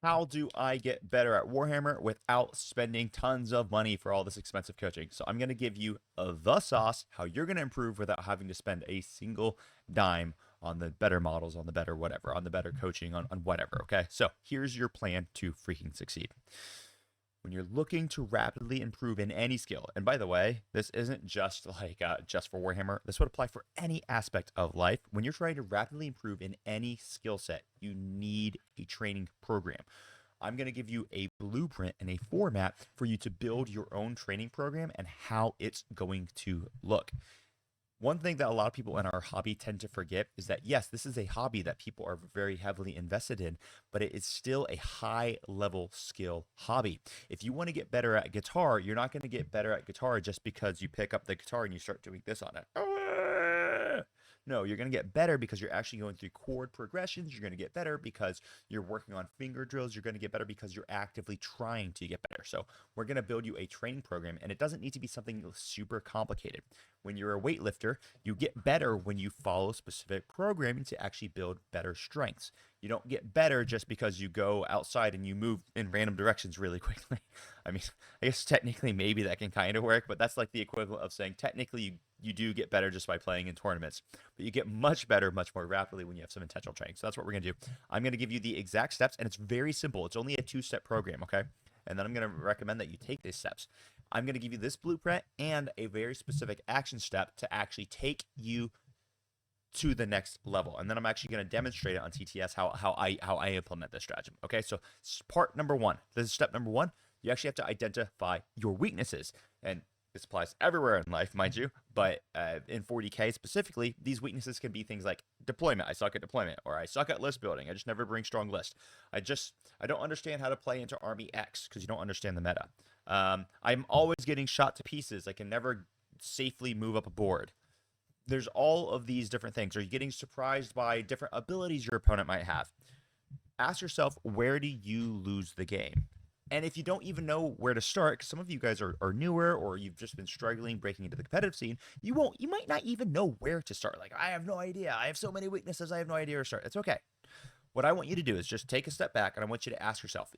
how do I get better at Warhammer without spending tons of money for all this expensive coaching? So I'm going to give you the sauce, how you're going to improve without having to spend a single dime on the better models, on the better whatever, on the better coaching, on whatever. Okay. So here's your plan to freaking succeed. When you're looking to rapidly improve in any skill, and by the way, this isn't just like just for Warhammer. This would apply for any aspect of life. When you're trying to rapidly improve in any skill set, you need a training program. I'm going to give you a blueprint and a format for you to build your own training program and how it's going to look. One thing that a lot of people in our hobby tend to forget is that, yes, this is a hobby that people are very heavily invested in, but it is still a high level skill hobby. If you want to get better at guitar, you're not going to get better at guitar just because you pick up the guitar and you start doing this on it. No, you're going to get better because you're actually going through chord progressions. You're going to get better because you're working on finger drills. You're going to get better because you're actively trying to get better. So we're going to build you a training program, and it doesn't need to be something super complicated. When you're a weightlifter, you get better when you follow specific programming to actually build better strengths. You don't get better just because you go outside and you move in random directions really quickly. I mean, I guess technically maybe that can kind of work, but that's like the equivalent of saying technically you do get better just by playing in tournaments, but you get much better much more rapidly when you have some intentional training. So that's what we're going to do. I'm going to give you the exact steps, and it's very simple. It's only a 2-step program, okay? And then I'm going to recommend that you take these steps. I'm going to give you this blueprint and a very specific action step to actually take you to the next level. And then I'm actually going to demonstrate it on TTS how I implement this strategy. Okay, so part number one. This is step number one. You actually have to identify your weaknesses. And this applies everywhere in life, mind you, but in 40k specifically, these weaknesses can be things like deployment. I suck at deployment, or I suck at list building. I just never bring strong list. I don't understand how to play into Army X because you don't understand the meta. I'm always getting shot to pieces. I can never safely move up a board. There's all of these different things. Are you getting surprised by different abilities your opponent might have? Ask yourself, where do you lose the game? And if you don't even know where to start, because some of you guys are newer or you've just been struggling breaking into the competitive scene, you might not even know where to start. Like, I have no idea. I have so many weaknesses. I have no idea where to start. It's okay. What I want you to do is just take a step back and I want you to ask yourself,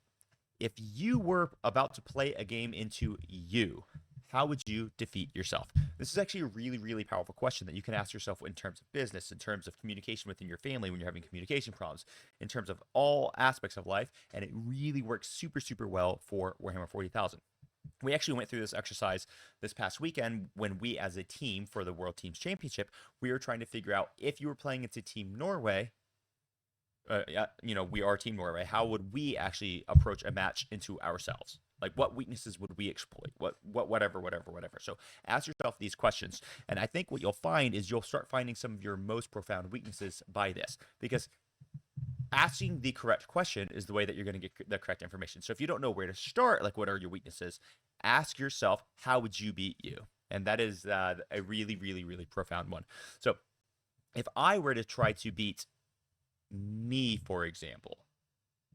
if you were about to play a game into you, how would you defeat yourself? This is actually a really, really powerful question that you can ask yourself in terms of business, in terms of communication within your family when you're having communication problems, in terms of all aspects of life, and it really works super, super well for Warhammer 40,000. We actually went through this exercise this past weekend when we, as a team for the World Teams Championship, we were trying to figure out if you were playing into Team Norway, we are Team Norway, how would we actually approach a match into ourselves? Like, what weaknesses would we exploit? Whatever. So ask yourself these questions. And I think what you'll find is you'll start finding some of your most profound weaknesses by this, because asking the correct question is the way that you're going to get the correct information. So if you don't know where to start, like what are your weaknesses, ask yourself, how would you beat you? And that is a really, really, really profound one. So if I were to try to beat me, for example,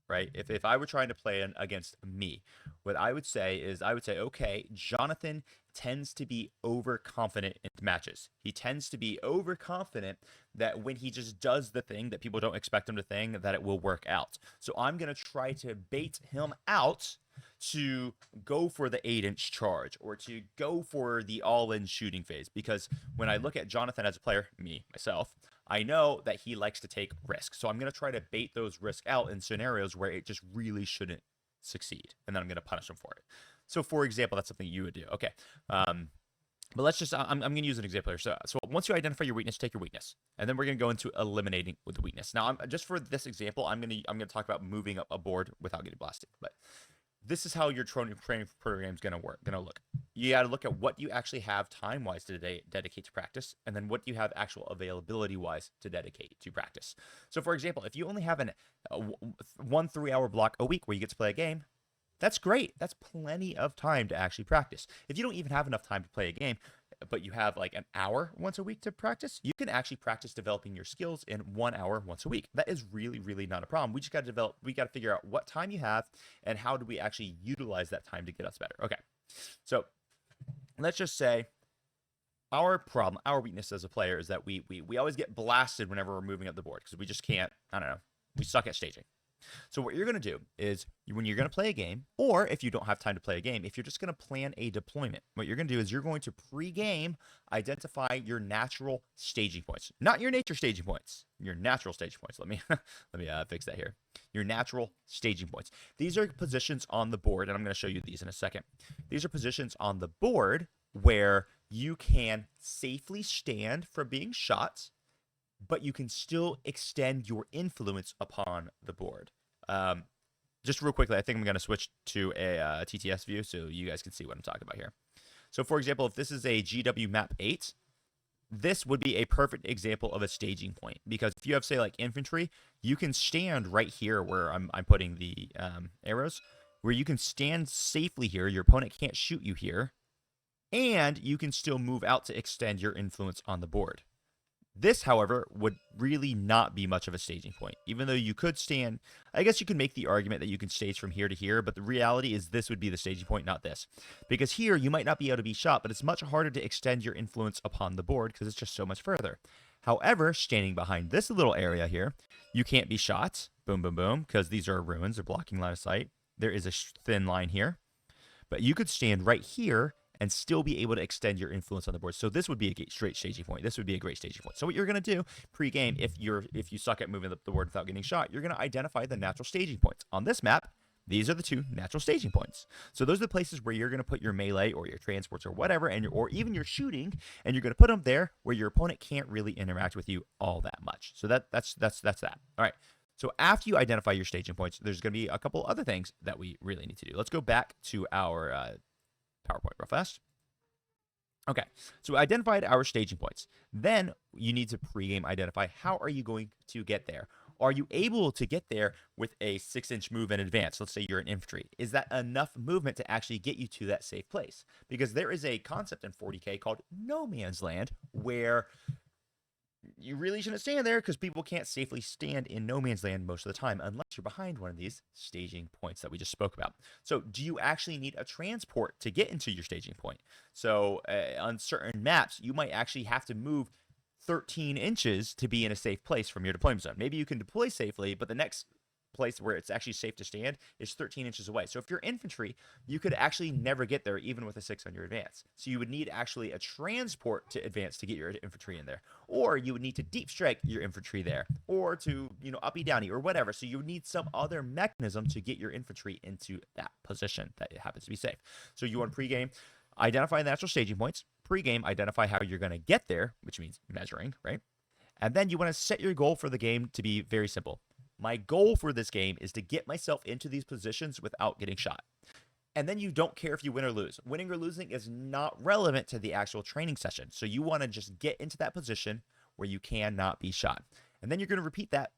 right? If I were trying to play against me, what I would say is okay, Jonathan tends to be overconfident in matches. He tends to be overconfident that when he just does the thing that people don't expect him to think, that it will work out. So I'm going to try to bait him out to go for the 8-inch charge or to go for the all-in shooting phase. Because when I look at Jonathan as a player, myself, I know that he likes to take risks. So I'm going to try to bait those risks out in scenarios where it just really shouldn't succeed. And then I'm going to punish him for it. So for example, that's something you would do. Okay. But let's just, I'm going to use an example here. So once you identify your weakness, take your weakness. And then we're going to go into eliminating with the weakness. Now, just for this example, I'm going to talk about moving up a board without getting blasted. But this is how your training program is going to look. You got to look at what you actually have time-wise to dedicate to practice, and then what you have actual availability-wise to dedicate to practice. So, for example, if you only have one 3-hour block a week where you get to play a game, that's great. That's plenty of time to actually practice. If you don't even have enough time to play a game, but you have like an hour once a week to practice, you can actually practice developing your skills in 1 hour once a week. That is really, really not a problem. We just got to figure out what time you have and how do we actually utilize that time to get us better. Okay. So let's just say our weakness as a player is that we always get blasted whenever we're moving up the board because we just can't, I don't know, we suck at staging. So what you're going to do is when you're going to play a game, or if you don't have time to play a game, if you're just going to plan a deployment, what you're going to do is you're going to pre-game identify your natural staging points, not your nature staging points, your natural staging points. Let me fix that here. Your natural staging points. These are positions on the board, and I'm going to show you these in a second. These are positions on the board where you can safely stand from being shot, but you can still extend your influence upon the board. Just real quickly, I think I'm going to switch to a TTS view so you guys can see what I'm talking about here. So, for example, if this is a GW map 8, this would be a perfect example of a staging point, because if you have, say, like infantry, you can stand right here where I'm putting the arrows, where you can stand safely here. Your opponent can't shoot you here, and you can still move out to extend your influence on the board. This, however, would really not be much of a staging point, even though you could stand. I guess you can make the argument that you can stage from here to here, but the reality is this would be the staging point, not this. Because here, you might not be able to be shot, but it's much harder to extend your influence upon the board because it's just so much further. However, standing behind this little area here, you can't be shot. Boom, boom, boom, because these are ruins. They're blocking line of sight. There is a thin line here. But you could stand right here and still be able to extend your influence on the board. So this would be a straight staging point. This would be a great staging point. So what you're going to do pre-game, if you suck at moving the board without getting shot, you're going to identify the natural staging points. On this map, these are the 2 natural staging points. So those are the places where you're going to put your melee or your transports or whatever, or even your shooting, and you're going to put them there where your opponent can't really interact with you all that much. So that's that. All right. So after you identify your staging points, there's going to be a couple other things that we really need to do. Let's go back to our PowerPoint real fast. Okay, so we identified our staging points. Then you need to pregame identify how are you going to get there. Are you able to get there with a 6-inch move in advance? Let's say you're an infantry. Is that enough movement to actually get you to that safe place? Because there is a concept in 40k called no man's land, where you really shouldn't stand there because people can't safely stand in no man's land most of the time unless you're behind one of these staging points that we just spoke about. So do you actually need a transport to get into your staging point? So on certain maps, you might actually have to move 13 inches to be in a safe place from your deployment zone. Maybe you can deploy safely, but the next place where it's actually safe to stand is 13 inches away. So if you're infantry, you could actually never get there even with a 6 on your advance. So you would need actually a transport to advance to get your infantry in there. Or you would need to deep strike your infantry there, or to, uppy downy or whatever. So you would need some other mechanism to get your infantry into that position that it happens to be safe. So you want pregame, identify the natural staging points. Pregame, identify how you're going to get there, which means measuring, right? And then you want to set your goal for the game to be very simple. My goal for this game is to get myself into these positions without getting shot. And then you don't care if you win or lose. Winning or losing is not relevant to the actual training session. So you want to just get into that position where you cannot be shot. And then you're going to repeat that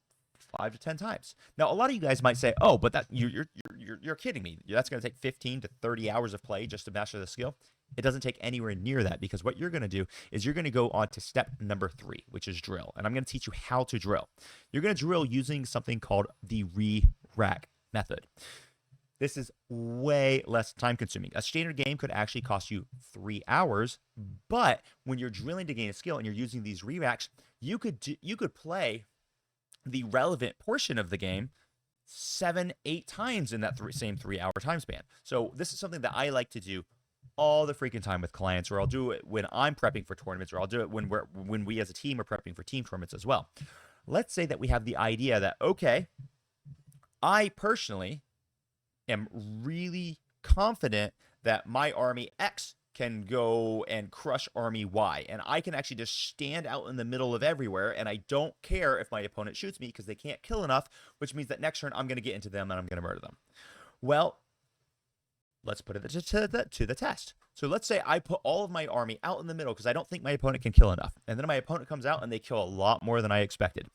5 to 10 times. Now, a lot of you guys might say, "Oh, but that you're kidding me. That's going to take 15 to 30 hours of play just to master the skill." It doesn't take anywhere near that, because what you're going to do is you're going to go on to step number 3, which is drill. And I'm going to teach you how to drill. You're going to drill using something called the re-rack method. This is way less time consuming. A standard game could actually cost you 3 hours, but when you're drilling to gain a skill and you're using these re-racks, you could play the relevant portion of the game 7-8 times in that same 3-hour time span. So this is something that I like to do all the freaking time with clients, or I'll do it when I'm prepping for tournaments, or I'll do it when we as a team are prepping for team tournaments as well. Let's say that we have the idea that, okay, I personally am really confident that my army X can go and crush army Y, and I can actually just stand out in the middle of everywhere, and I don't care if my opponent shoots me because they can't kill enough, which means that next turn I'm going to get into them and I'm going to murder them. Well, let's put it to the test. So let's say I put all of my army out in the middle because I don't think my opponent can kill enough. And then my opponent comes out and they kill a lot more than I expected.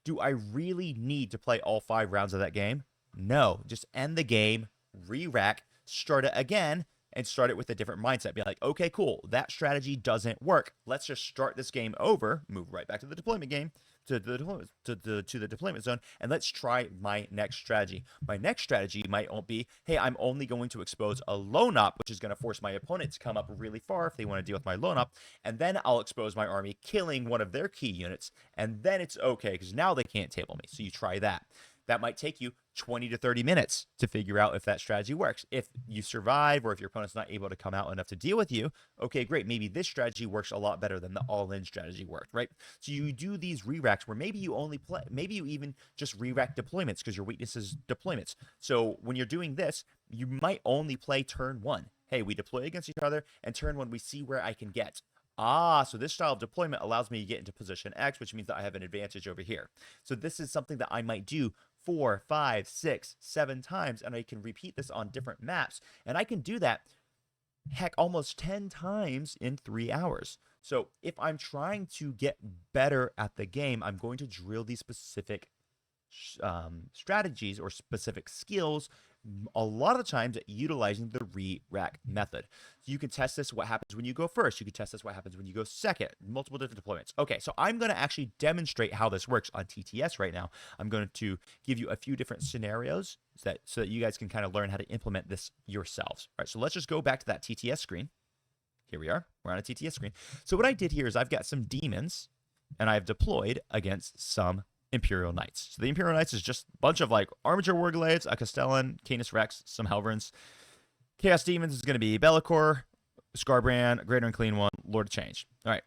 Do I really need to play all 5 rounds of that game? No. Just end the game, re-rack, start it again, and start it with a different mindset. Be like, okay, cool. That strategy doesn't work. Let's just start this game over, move right back to the deployment game, to the deployment zone, and let's try my next strategy. My next strategy might be, hey, I'm only going to expose a lone op, which is going to force my opponent to come up really far if they want to deal with my lone op, and then I'll expose my army, killing one of their key units, and then it's okay because now they can't table me. So you try that. That might take you 20 to 30 minutes to figure out if that strategy works. If you survive or if your opponent's not able to come out enough to deal with you, okay, great. Maybe this strategy works a lot better than the all-in strategy worked, right? So you do these re-racks where maybe you only play, maybe you even just re-rack deployments because your weakness is deployments. So when you're doing this, you might only play turn 1. Hey, we deploy against each other, and turn 1 we see where I can get. So this style of deployment allows me to get into position X, which means that I have an advantage over here. So this is something that I might do 4, 5, 6, 7 times, and I can repeat this on different maps. And I can do that, heck, almost 10 times in 3 hours. So if I'm trying to get better at the game, I'm going to drill these specific strategies or specific skills, a lot of the times utilizing the re-rack method. So you can test this what happens when you go first. You can test this what happens when you go second. Multiple different deployments. Okay, so I'm going to actually demonstrate how this works on TTS right now. I'm going to give you a few different scenarios so that you guys can kind of learn how to implement this yourselves. All right, so let's just go back to that TTS screen. Here we are. We're on a TTS screen. So what I did here is I've got some demons, and I've deployed against some Imperial Knights. So the Imperial Knights is just a bunch of like Armature Warglaives, a Castellan, Canis Rex, some Helverins. Chaos Demons is going to be Be'lakor, Skarbrand, Greater and Clean One, Lord of Change. All right.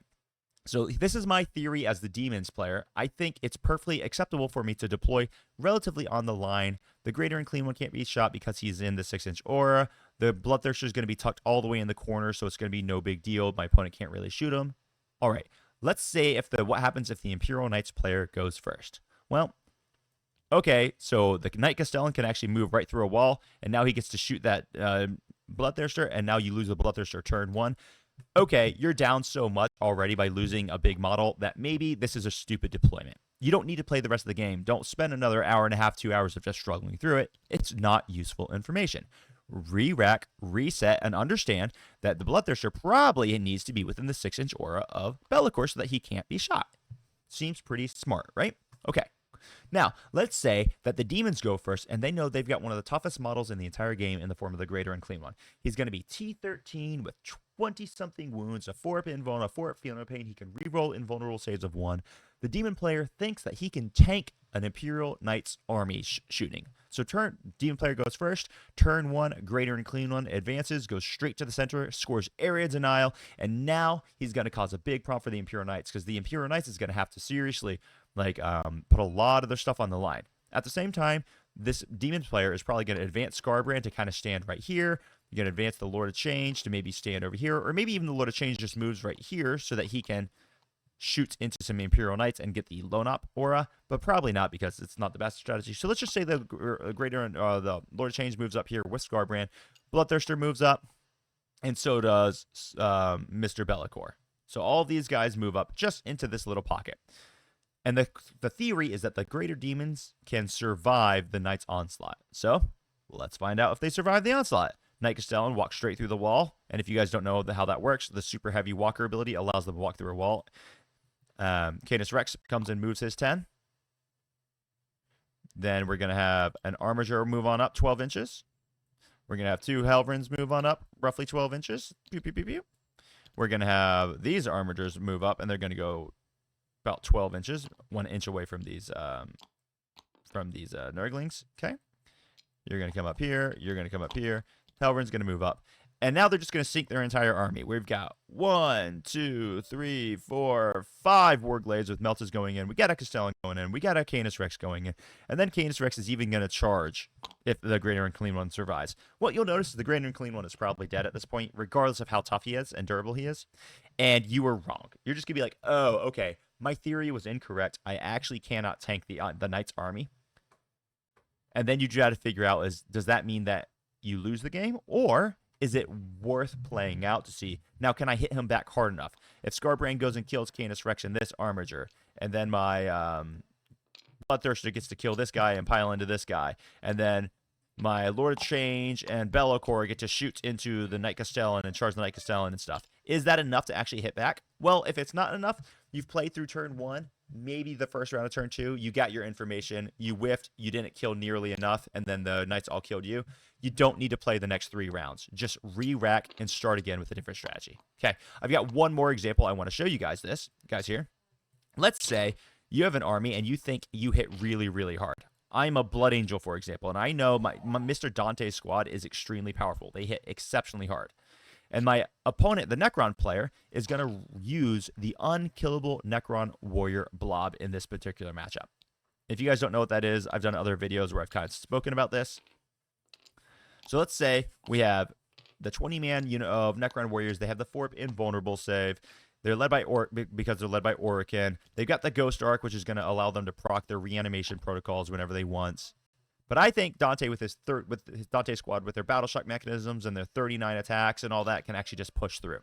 So this is my theory as the Demons player. I think it's perfectly acceptable for me to deploy relatively on the line. The Greater and Clean One can't be shot because he's in the 6-inch aura. The Bloodthirster is going to be tucked all the way in the corner, so it's going to be no big deal. My opponent can't really shoot him. All right. Let's say what happens if the Imperial Knights player goes first. Well, okay, so the Knight Castellan can actually move right through a wall, and now he gets to shoot that Bloodthirster, and now you lose the Bloodthirster turn 1. Okay, you're down so much already by losing a big model that maybe this is a stupid deployment. You don't need to play the rest of the game. Don't spend another hour and a half, 2 hours of just struggling through it. It's not useful information. Re-rack, reset, and understand that the Bloodthirster probably needs to be within the 6-inch aura of Be'lakor so that he can't be shot. Seems pretty smart, right? Okay. Now, let's say that the demons go first, and they know they've got one of the toughest models in the entire game in the form of the Greater and Clean One. He's going to be T13 with 20-something wounds, a 4-up invuln, a 4-up feel no pain. He can reroll invulnerable saves of 1. The demon player thinks that he can tank an Imperial Knight's army shooting. So demon player goes first. Turn 1, Greater and Clean One advances, goes straight to the center, scores area denial, and now he's going to cause a big problem for the Imperial Knights because the Imperial Knights is going to have to seriously put a lot of their stuff on the line. At the same time, this demon player is probably going to advance Skarbrand to kind of stand right here. You're going to advance the Lord of Change to maybe stand over here, or maybe even the Lord of Change just moves right here so that he can shoot into some Imperial Knights and get the Lone Op aura, but probably not because it's not the best strategy. So let's just say the Greater and the Lord of Change moves up here with Skarbrand. Bloodthirster moves up, and so does Mr. Be'lakor. So all these guys move up just into this little pocket. And the theory is that the greater demons can survive the Knight's onslaught. So let's find out if they survive the onslaught. Knight Castellan walks straight through the wall. And if you guys don't know how that works, the super heavy walker ability allows them to walk through a wall. Canis Rex comes and moves his 10. Then we're going to have an Armiger move on up 12 inches. We're going to have 2 Helverins move on up roughly 12 inches. Pew, pew, pew, pew. We're going to have these Armigers move up, and they're going to go about 12 inches, 1 inch away from these Nurglings. Okay. You're going to come up here. You're going to come up here. Helverin's going to move up. And now they're just going to sink their entire army. We've got 1, 2, 3, 4, 5 Warglaives with Meltas going in. We got a Castellan going in. We got a Canis Rex going in. And then Canis Rex is even going to charge if the Greater and Clean One survives. What you'll notice is the Greater and Clean One is probably dead at this point, regardless of how tough he is and durable he is. And you were wrong. You're just going to be like, oh, okay, my theory was incorrect. I actually cannot tank the Knight's army. And then you try to figure out, does that mean that you lose the game? Or is it worth playing out to see, now can I hit him back hard enough? If Skarbrand goes and kills Canis Rex in this Armiger, and then my Bloodthirster gets to kill this guy and pile into this guy, and then my Lord of Change and Be'lakor get to shoot into the Knight Castellan and charge the Knight Castellan and stuff. Is that enough to actually hit back? Well, if it's not enough, you've played through turn 1, maybe the first round of turn 2, you got your information, you whiffed, you didn't kill nearly enough, and then the Knights all killed you. You don't need to play the next 3 rounds. Just re-rack and start again with a different strategy. Okay, I've got one more example I want to show you guys here. Let's say you have an army and you think you hit really, really hard. I'm a Blood Angel, for example, and I know my Mr. Dante's squad is extremely powerful. They hit exceptionally hard. And my opponent, the Necron player, is going to use the unkillable Necron Warrior blob in this particular matchup. If you guys don't know what that is, I've done other videos where I've kind of spoken about this. So let's say we have the 20-man unit of Necron Warriors. They have the 4 invulnerable save. They're led by because they're led by Orican. They've got the Ghost Arc, which is going to allow them to proc their reanimation protocols whenever they want. But I think Dante with his Dante squad with their battle shock mechanisms and their 39 attacks and all that can actually just push through.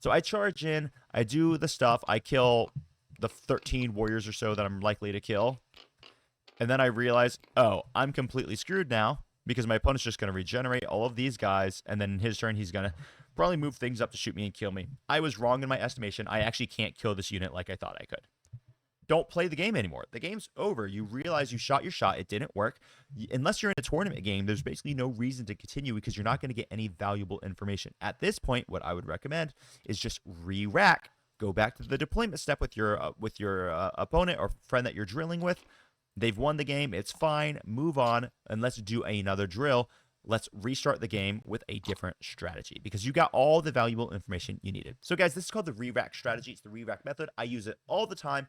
So I charge in, I do the stuff, I kill the 13 warriors or so that I'm likely to kill. And then I realize, oh, I'm completely screwed now because my opponent's just going to regenerate all of these guys, and then in his turn he's going to probably move things up to shoot me and kill me. I was wrong in my estimation. I actually can't kill this unit like I thought I could. Don't play the game anymore. The game's over. You realize you shot your shot. It didn't work. Unless you're in a tournament game, there's basically no reason to continue because you're not going to get any valuable information. At this point, what I would recommend is just re-rack. Go back to the deployment step with your opponent or friend that you're drilling with. They've won the game. It's fine. Move on, and let's do another drill. Let's restart the game with a different strategy because you got all the valuable information you needed. So guys, this is called the re-rack strategy. It's the re-rack method. I use it all the time,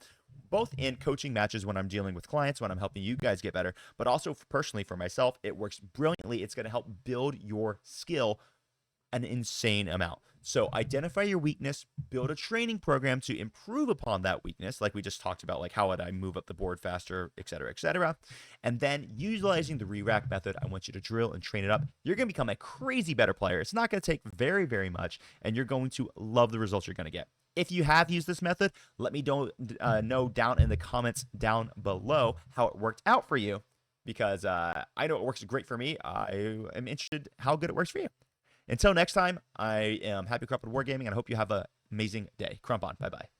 both in coaching matches when I'm dealing with clients, when I'm helping you guys get better, but also personally for myself. It works brilliantly. It's going to help build your skill an insane amount. So identify your weakness, build a training program to improve upon that weakness, like we just talked about, like how would I move up the board faster, et cetera, et cetera. And then utilizing the re-rack method, I want you to drill and train it up. You're going to become a crazy better player. It's not going to take very, very much, and you're going to love the results you're going to get. If you have used this method, let me know down in the comments down below how it worked out for you, because I know it works great for me. I am interested how good it works for you. Until next time, I am Happy Crump with Wargaming, and I hope you have an amazing day. Crump on. Bye-bye.